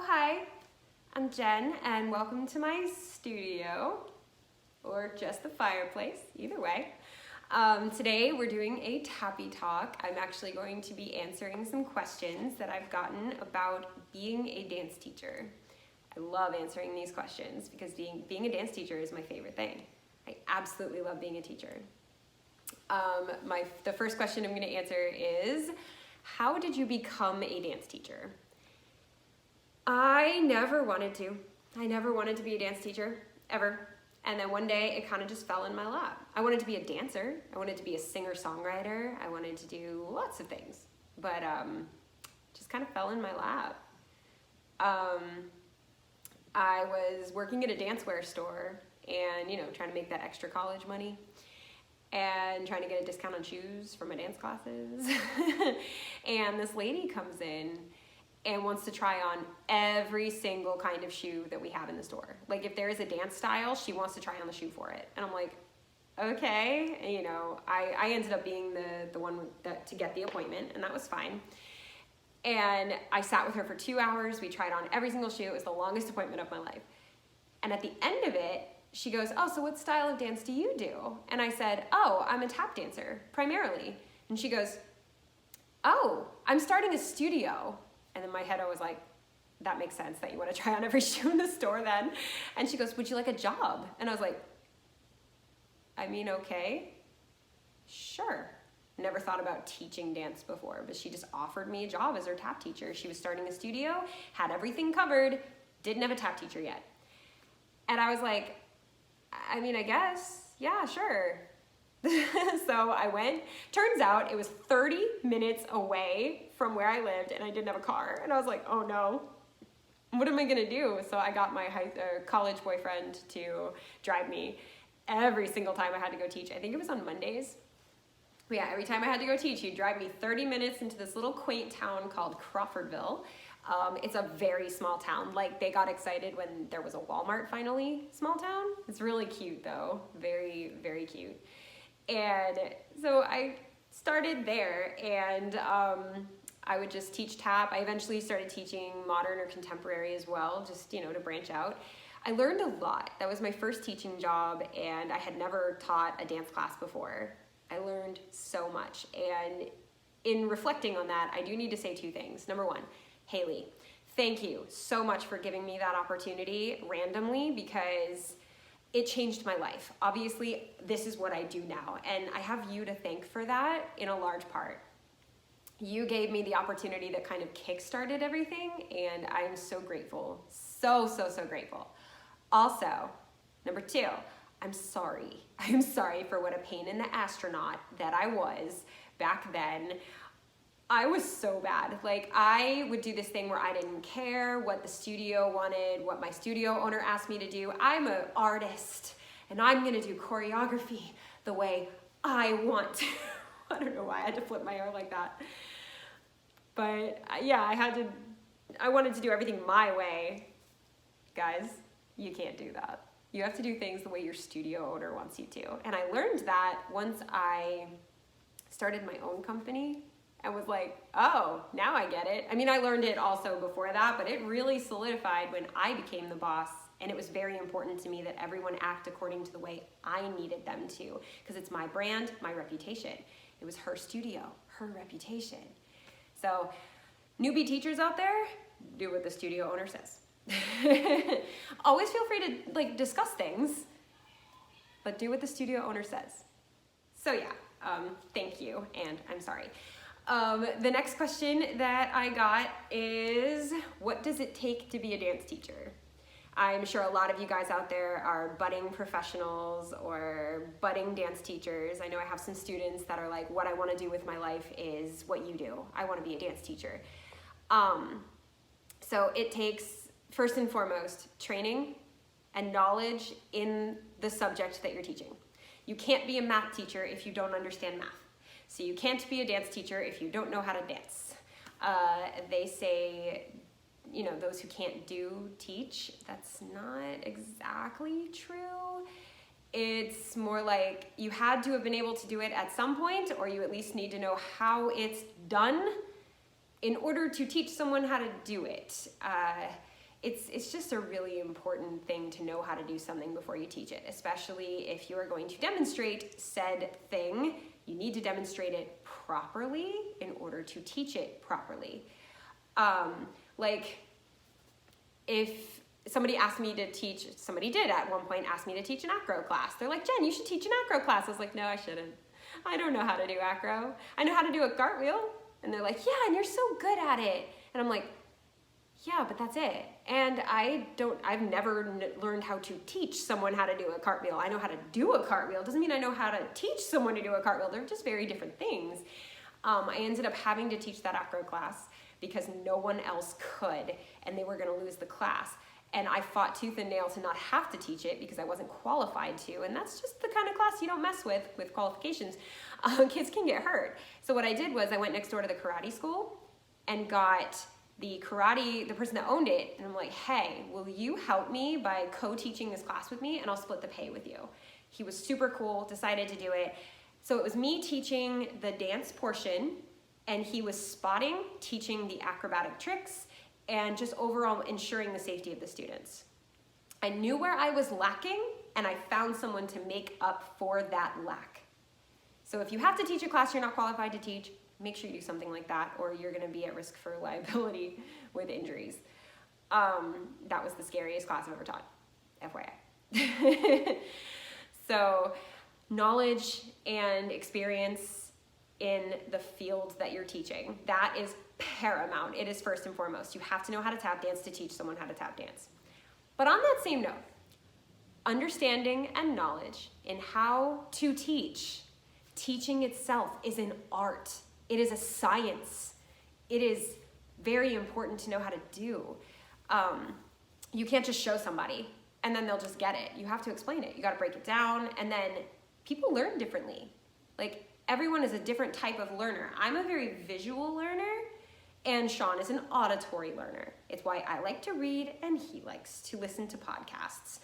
Hi, I'm Jen and welcome to my studio, or just the fireplace, either way. Today we're doing a TAPPY talk. I'm actually going to be answering some questions that I've gotten about being a dance teacher. I love answering these questions because being a dance teacher is my favorite thing. I absolutely love being a teacher. The first question I'm going to answer is, how did you become a dance teacher? I never wanted to. I never wanted to be a dance teacher, ever. And then one day it kind of just fell in my lap. I wanted to be a dancer. I wanted to be a singer-songwriter. I wanted to do lots of things, but just kind of fell in my lap. I was working at a dancewear store and, trying to make that extra college money and trying to get a discount on shoes for my dance classes. And this lady comes in and wants to try on every single kind of shoe that we have in the store. Like if there is a dance style, she wants to try on the shoe for it. And I'm like, okay. And, I ended up being the one to get the appointment, and that was fine. And I sat with her for 2 hours. We tried on every single shoe. It was the longest appointment of my life. And at the end of it, she goes, oh, so what style of dance do you do? And I said, oh, I'm a tap dancer, primarily. And she goes, oh, I'm starting a studio. And in my head, I was like, that makes sense that you want to try on every shoe in the store then. And she goes, would you like a job? And I was like, I mean, okay, sure. Never thought about teaching dance before, but she just offered me a job as her tap teacher. She was starting a studio, had everything covered, didn't have a tap teacher yet. And I was like, I mean, I guess, yeah, sure. So I went. Turns out it was 30 minutes away from where I lived and I didn't have a car. And I was like, oh no, what am I gonna do? So I got my college boyfriend to drive me every single time I had to go teach. I think it was on Mondays. But yeah, every time I had to go teach, he'd drive me 30 minutes into this little quaint town called Crawfordville. It's a very small town. Like, they got excited when there was a Walmart finally. Small town. It's really cute though. Very, very cute. And so I started there, and I would just teach tap. I eventually started teaching modern or contemporary as well, just, to branch out. I learned a lot. That was my first teaching job, and I had never taught a dance class before. I learned so much. And in reflecting on that, I do need to say two things. Number one, Haley, thank you so much for giving me that opportunity randomly, because it changed my life. Obviously, this is what I do now, and I have you to thank for that in a large part. You gave me the opportunity that kind of kickstarted everything, and I'm so grateful. So, so, so grateful. Also, number two, I'm sorry. I'm sorry for what a pain in the astronaut that I was back then. I was so bad. Like, I would do this thing where I didn't care what the studio wanted, what my studio owner asked me to do. I'm an artist, and I'm gonna do choreography the way I want to. I don't know why I had to flip my hair like that. But yeah, I wanted to do everything my way. Guys, you can't do that. You have to do things the way your studio owner wants you to. And I learned that once I started my own company. I was like, oh, now I get it. I mean, I learned it also before that, but it really solidified when I became the boss, and it was very important to me that everyone act according to the way I needed them to, because it's my brand, my reputation. It was her studio, her reputation. So, newbie teachers out there, do what the studio owner says. Always feel free to discuss things, but do what the studio owner says. So yeah, thank you, and I'm sorry. The next question that I got is, what does it take to be a dance teacher? I'm sure a lot of you guys out there are budding professionals or budding dance teachers. I know I have some students that are like, what I want to do with my life is what you do. I want to be a dance teacher. So it takes, first and foremost, training and knowledge in the subject that you're teaching. You can't be a math teacher if you don't understand math. So you can't be a dance teacher if you don't know how to dance. They say, those who can't do, teach. That's not exactly true. It's more like you had to have been able to do it at some point, or you at least need to know how it's done in order to teach someone how to do it. it's just a really important thing to know how to do something before you teach it, especially if you are going to demonstrate said thing. You need to demonstrate it properly in order to teach it properly. Like if somebody asked me to teach, somebody did at one point ask me to teach an acro class. They're like, Jen, you should teach an acro class. I was like, no, I shouldn't. I don't know how to do acro. I know how to do a cartwheel. And they're like, yeah, and you're so good at it. And I'm like, yeah, but that's it. And I've never learned how to teach someone how to do a cartwheel. I know how to do a cartwheel. Doesn't mean I know how to teach someone to do a cartwheel. They're just very different things. I ended up having to teach that acro class because no one else could, and they were gonna lose the class. And I fought tooth and nail to not have to teach it because I wasn't qualified to, and that's just the kind of class you don't mess with qualifications. Kids can get hurt. So what I did was I went next door to the karate school and got the person that owned it, and I'm like, hey, will you help me by co-teaching this class with me, and I'll split the pay with you. He was super cool, decided to do it. So it was me teaching the dance portion, and he was spotting, teaching the acrobatic tricks, and just overall ensuring the safety of the students. I knew where I was lacking, and I found someone to make up for that lack. So if you have to teach a class you're not qualified to teach, make sure you do something like that, or you're gonna be at risk for liability with injuries. That was the scariest class I've ever taught, FYI. So knowledge and experience in the field that you're teaching, that is paramount. It is first and foremost. You have to know how to tap dance to teach someone how to tap dance. But on that same note, understanding and knowledge in how to teach, teaching itself is an art. It is a science. It is very important to know how to do. You can't just show somebody and then they'll just get it. You have to explain it. You got to break it down, and then people learn differently. Like, everyone is a different type of learner. I'm a very visual learner, and Sean is an auditory learner. It's why I like to read and he likes to listen to podcasts.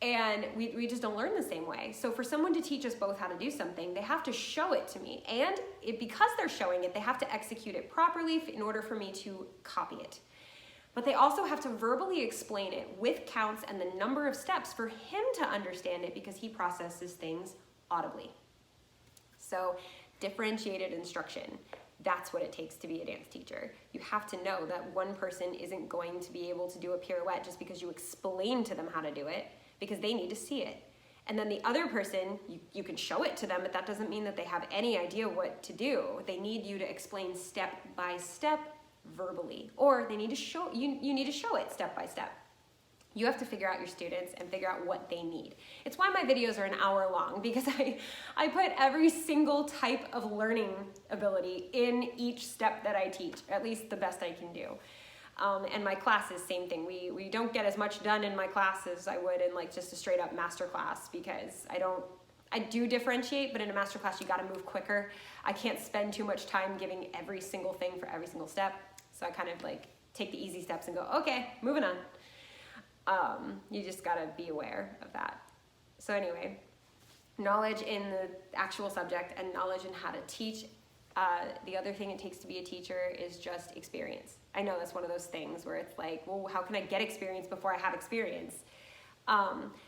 And we just don't learn the same way. So for someone to teach us both how to do something, they have to show it to me. And because they're showing it, they have to execute it properly in order for me to copy it. But they also have to verbally explain it with counts and the number of steps for him to understand it, because he processes things audibly. So differentiated instruction, that's what it takes to be a dance teacher. You have to know that one person isn't going to be able to do a pirouette just because you explain to them how to do it, because they need to see it. And then the other person, you can show it to them, but that doesn't mean that they have any idea what to do. They need you to explain step by step verbally, or they need to show you need to show it step by step. You have to figure out your students and figure out what they need. It's why my videos are an hour long, because I put every single type of learning ability in each step that I teach, at least the best I can do. And my classes, same thing. We don't get as much done in my classes as I would in like just a straight up master class, because I do differentiate, but in a master class you gotta move quicker. I can't spend too much time giving every single thing for every single step. So I kind of like take the easy steps and go, okay, moving on. You just gotta be aware of that. So anyway, knowledge in the actual subject and knowledge in how to teach. The other thing it takes to be a teacher is just experience. I know that's one of those things where it's like, well, how can I get experience before I have experience?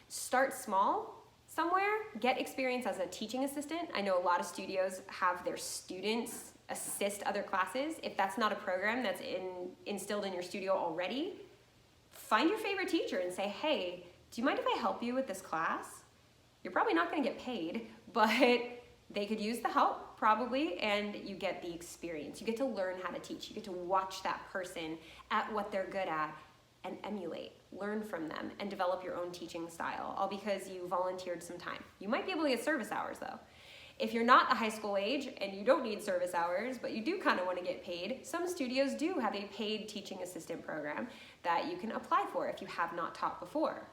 Start small somewhere, get experience as a teaching assistant. I know a lot of studios have their students assist other classes. If that's not a program that's instilled in your studio already, find your favorite teacher and say, hey, do you mind if I help you with this class? You're probably not gonna get paid, but they could use the help probably, and you get the experience. You get to learn how to teach. You get to watch that person at what they're good at and emulate, learn from them, and develop your own teaching style, all because you volunteered some time. You might be able to get service hours though. If you're not a high school age and you don't need service hours, but you do kind of want to get paid, some studios do have a paid teaching assistant program that you can apply for if you have not taught before.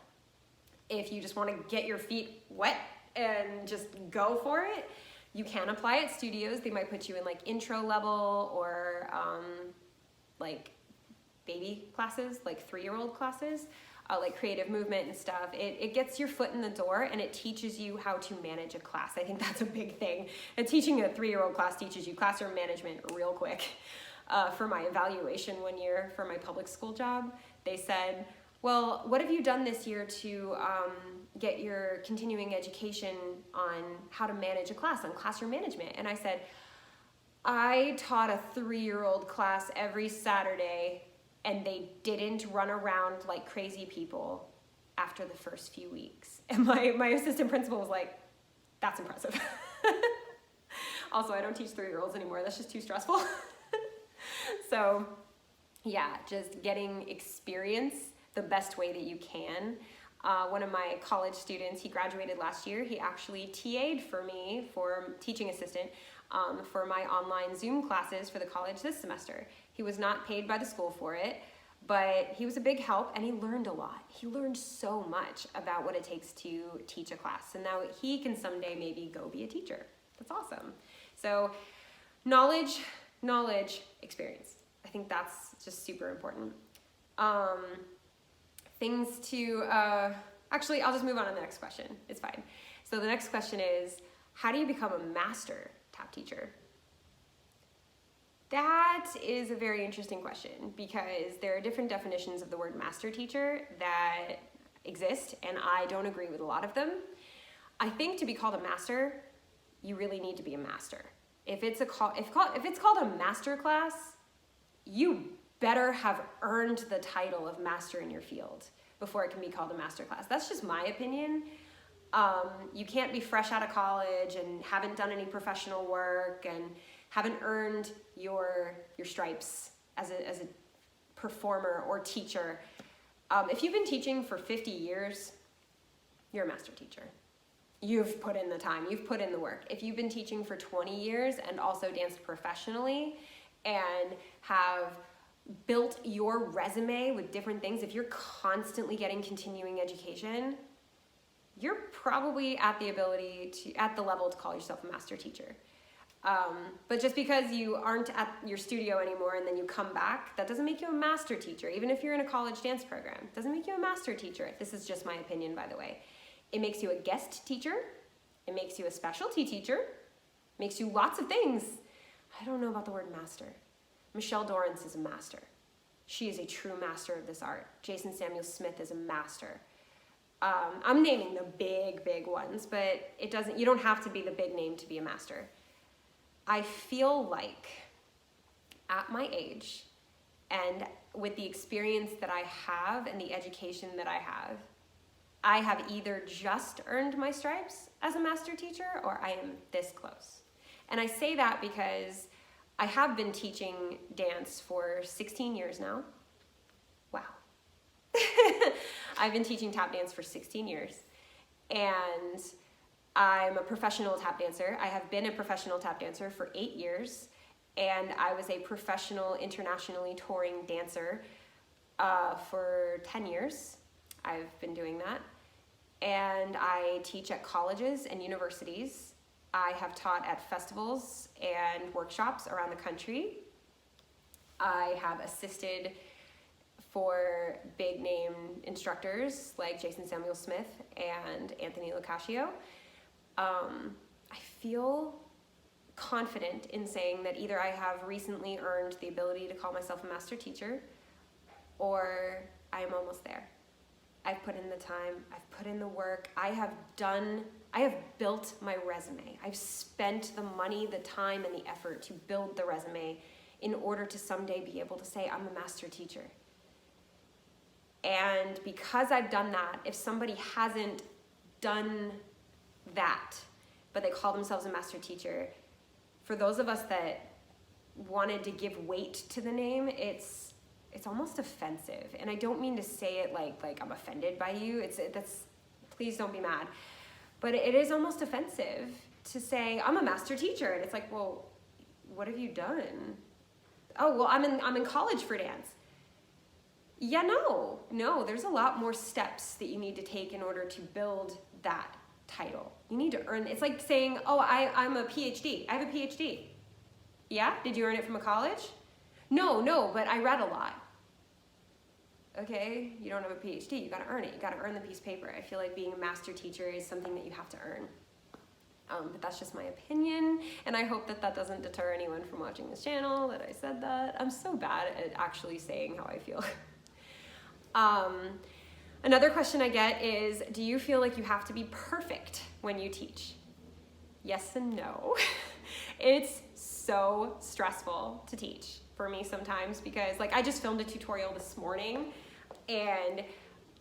If you just want to get your feet wet and just go for it, you can apply at studios. They might put you in like intro level or like baby classes, like 3-year-old classes. Like creative movement and stuff. It gets your foot in the door and it teaches you how to manage a class. I think that's a big thing. And teaching a 3-year-old class teaches you classroom management real quick. For my evaluation one year for my public school job, they said, well, what have you done this year to get your continuing education on how to manage a class, on classroom management? And I said, I taught a 3-year-old class every Saturday, and they didn't run around like crazy people after the first few weeks. And my assistant principal was like, that's impressive. Also, I don't teach 3-year-olds anymore. That's just too stressful. So yeah, just getting experience the best way that you can. One of my college students, he graduated last year. He actually TA'd for me, for teaching assistant, for my online Zoom classes for the college this semester. He was not paid by the school for it, but he was a big help, and he learned a lot. He learned so much about what it takes to teach a class, and now he can someday maybe go be a teacher. That's awesome. So knowledge, experience. I think that's just super important. Things to, actually, I'll just move on to the next question. It's fine. So the next question is, how do you become a master tap teacher? That is a very interesting question, because there are different definitions of the word master teacher that exist, and I don't agree with a lot of them. I think to be called a master, you really need to be a master. If it's called a master class, you better have earned the title of master in your field before it can be called a master class. That's just my opinion. You can't be fresh out of college and haven't done any professional work and haven't earned your stripes as a performer or teacher. If you've been teaching for 50 years, you're a master teacher. You've put in the time, you've put in the work. If you've been teaching for 20 years and also danced professionally and have built your resume with different things, if you're constantly getting continuing education, you're probably at the level to call yourself a master teacher. But just because you aren't at your studio anymore and then you come back, that doesn't make you a master teacher. Even if you're in a college dance program, it doesn't make you a master teacher. This is just my opinion, by the way. It makes you a guest teacher. It makes you a specialty teacher. Makes you lots of things. I don't know about the word master. Michelle Dorrance is a master. She is a true master of this art. Jason Samuel Smith is a master. I'm naming the big ones, but you don't have to be the big name to be a master. I feel like at my age and with the experience that I have and the education that I have either just earned my stripes as a master teacher or I am this close. And I say that because I have been teaching dance for 16 years now. Wow. I've been teaching tap dance for 16 years, and I'm a professional tap dancer. I have been a professional tap dancer for 8 years, and I was a professional internationally touring dancer for 10 years. I've been doing that. And I teach at colleges and universities. I have taught at festivals and workshops around the country. I have assisted for big name instructors like Jason Samuel Smith and Anthony Locascio. I feel confident in saying that either I have recently earned the ability to call myself a master teacher, or I am almost there. I've put in the time, I've put in the work, I have built my resume. I've spent the money, the time, and the effort to build the resume in order to someday be able to say I'm a master teacher. And because I've done that, if somebody hasn't done that, but they call themselves a master teacher, for those of us that wanted to give weight to the name, it's almost offensive. And I don't mean to say it like I'm offended by you. Please don't be mad. But it is almost offensive to say I'm a master teacher, and it's like, well, what have you done? Oh, well, I'm in college for dance. Yeah, no, there's a lot more steps that you need to take in order to build that title. You need to earn, it's like saying, oh, I'm a PhD. I have a PhD. Yeah, did you earn it from a college? No, but I read a lot. Okay, you don't have a PhD, you gotta earn it. You gotta earn the piece of paper. I feel like being a master teacher is something that you have to earn. But that's just my opinion, and I hope that doesn't deter anyone from watching this channel, that I said that. I'm so bad at actually saying how I feel. Another question I get is, do you feel like you have to be perfect when you teach? Yes and no. It's so stressful to teach for me sometimes because like I just filmed a tutorial this morning and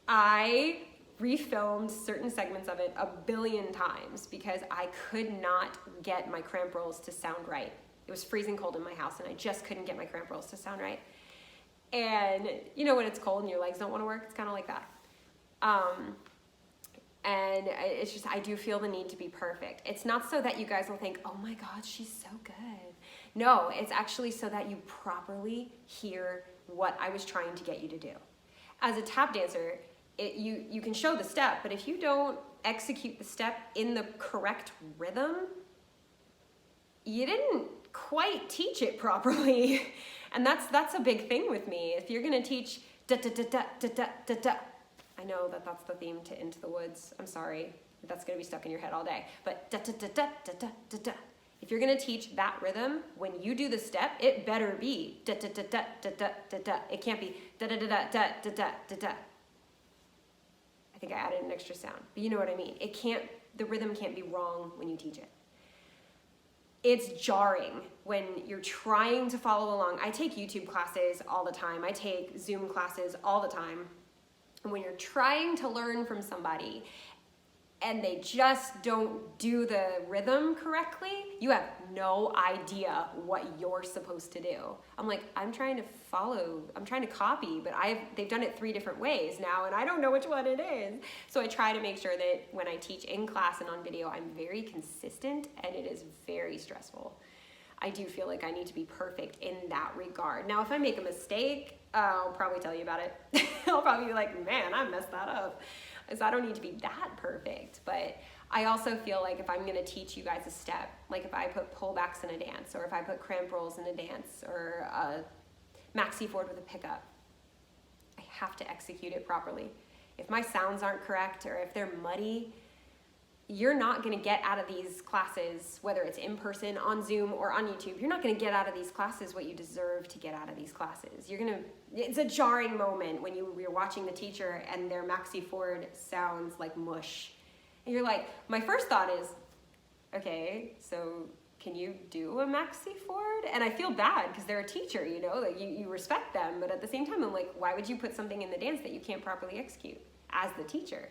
I refilmed certain segments of it a billion times because I could not get my cramp rolls to sound right. It was freezing cold in my house and I just couldn't get my cramp rolls to sound right. And you know when it's cold and your legs don't want to work, it's kind of like that. And it's just, I do feel the need to be perfect. It's not so that you guys will think, oh my God, she's so good. No, it's actually so that you properly hear what I was trying to get you to do. As a tap dancer, you can show the step, but if you don't execute the step in the correct rhythm, you didn't quite teach it properly. And that's a big thing with me. If you're gonna teach da da da da da da da da, I know that that's the theme to Into the Woods. I'm sorry, that's gonna be stuck in your head all day. But da da da da da da da da. If you're gonna teach that rhythm, when you do the step, it better be da da da da da da da da. It can't be da da da da da da da da da. I think I added an extra sound, but you know what I mean. It can't. The rhythm can't be wrong when you teach it. It's jarring when you're trying to follow along. I take YouTube classes all the time. I take Zoom classes all the time. And when you're trying to learn from somebody and they just don't do the rhythm correctly, you have no idea what you're supposed to do. I'm like, I'm trying to copy, but they've done it 3 different ways now and I don't know which one it is. So I try to make sure that when I teach in class and on video, I'm very consistent and it is very stressful. I do feel like I need to be perfect in that regard. Now, if I make a mistake, I'll probably tell you about it. I'll probably be like, man, I messed that up. Because I don't need to be that perfect. But I also feel like if I'm gonna teach you guys a step, like if I put pullbacks in a dance, or if I put cramp rolls in a dance, or a maxi forward with a pickup, I have to execute it properly. If my sounds aren't correct, or if they're muddy, you're not gonna get out of these classes, whether it's in person, on Zoom, or on YouTube, you're not gonna get out of these classes what you deserve to get out of these classes. It's a jarring moment when you're watching the teacher and their maxi forward sounds like mush. And you're like, my first thought is, okay, so can you do a maxi forward? And I feel bad because they're a teacher, you know, like you respect them, but at the same time, I'm like, why would you put something in the dance that you can't properly execute as the teacher?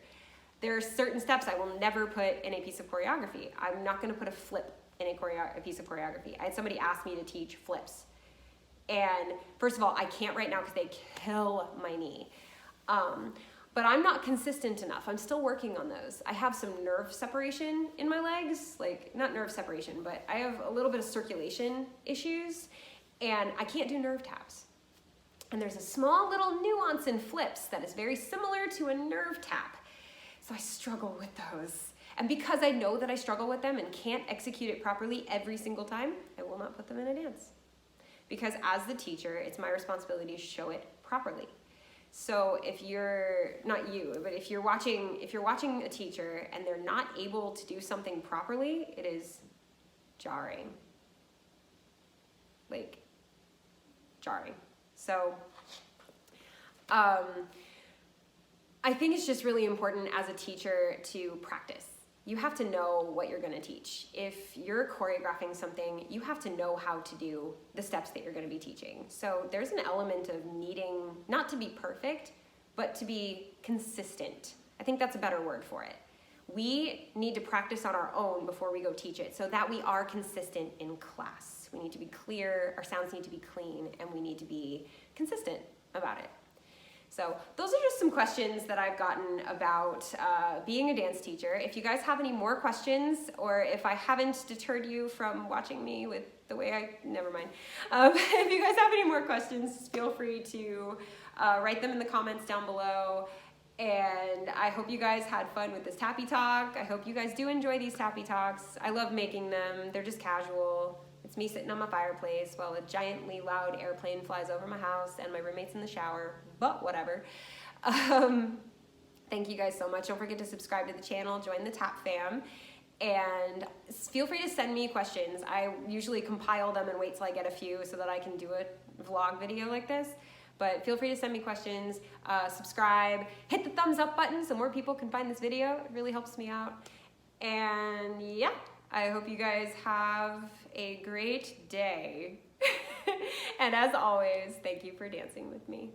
There are certain steps I will never put in a piece of choreography. I'm not gonna put a flip in a piece of choreography. I had somebody ask me to teach flips. And first of all, I can't right now because they kill my knee. But I'm not consistent enough. I'm still working on those. I have some nerve separation in my legs, like not nerve separation, but I have a little bit of circulation issues and I can't do nerve taps. And there's a small little nuance in flips that is very similar to a nerve tap. So I struggle with those. And because I know that I struggle with them and can't execute it properly every single time, I will not put them in a dance. Because as the teacher, it's my responsibility to show it properly. So if you're, not you, but if you're watching a teacher and they're not able to do something properly, it is jarring. Like, jarring. So, I think it's just really important as a teacher to practice. You have to know what you're gonna teach. If you're choreographing something, you have to know how to do the steps that you're gonna be teaching. So there's an element of needing, not to be perfect, but to be consistent. I think that's a better word for it. We need to practice on our own before we go teach it so that we are consistent in class. We need to be clear, our sounds need to be clean, and we need to be consistent about it. So those are just some questions that I've gotten about being a dance teacher. If you guys have any more questions, or if I haven't deterred you from watching me with the way never mind. If you guys have any more questions, feel free to write them in the comments down below. And I hope you guys had fun with this Tappy Talk. I hope you guys do enjoy these Tappy Talks. I love making them. They're just casual. It's me sitting on my fireplace while a giantly loud airplane flies over my house and my roommate's in the shower, but whatever. Thank you guys so much. Don't forget to subscribe to the channel, join the Tap fam, and feel free to send me questions. I usually compile them and wait till I get a few so that I can do a vlog video like this. But feel free to send me questions, subscribe, hit the thumbs up button so more people can find this video. It really helps me out. And yeah, I hope you guys have a great day. And as always, thank you for dancing with me.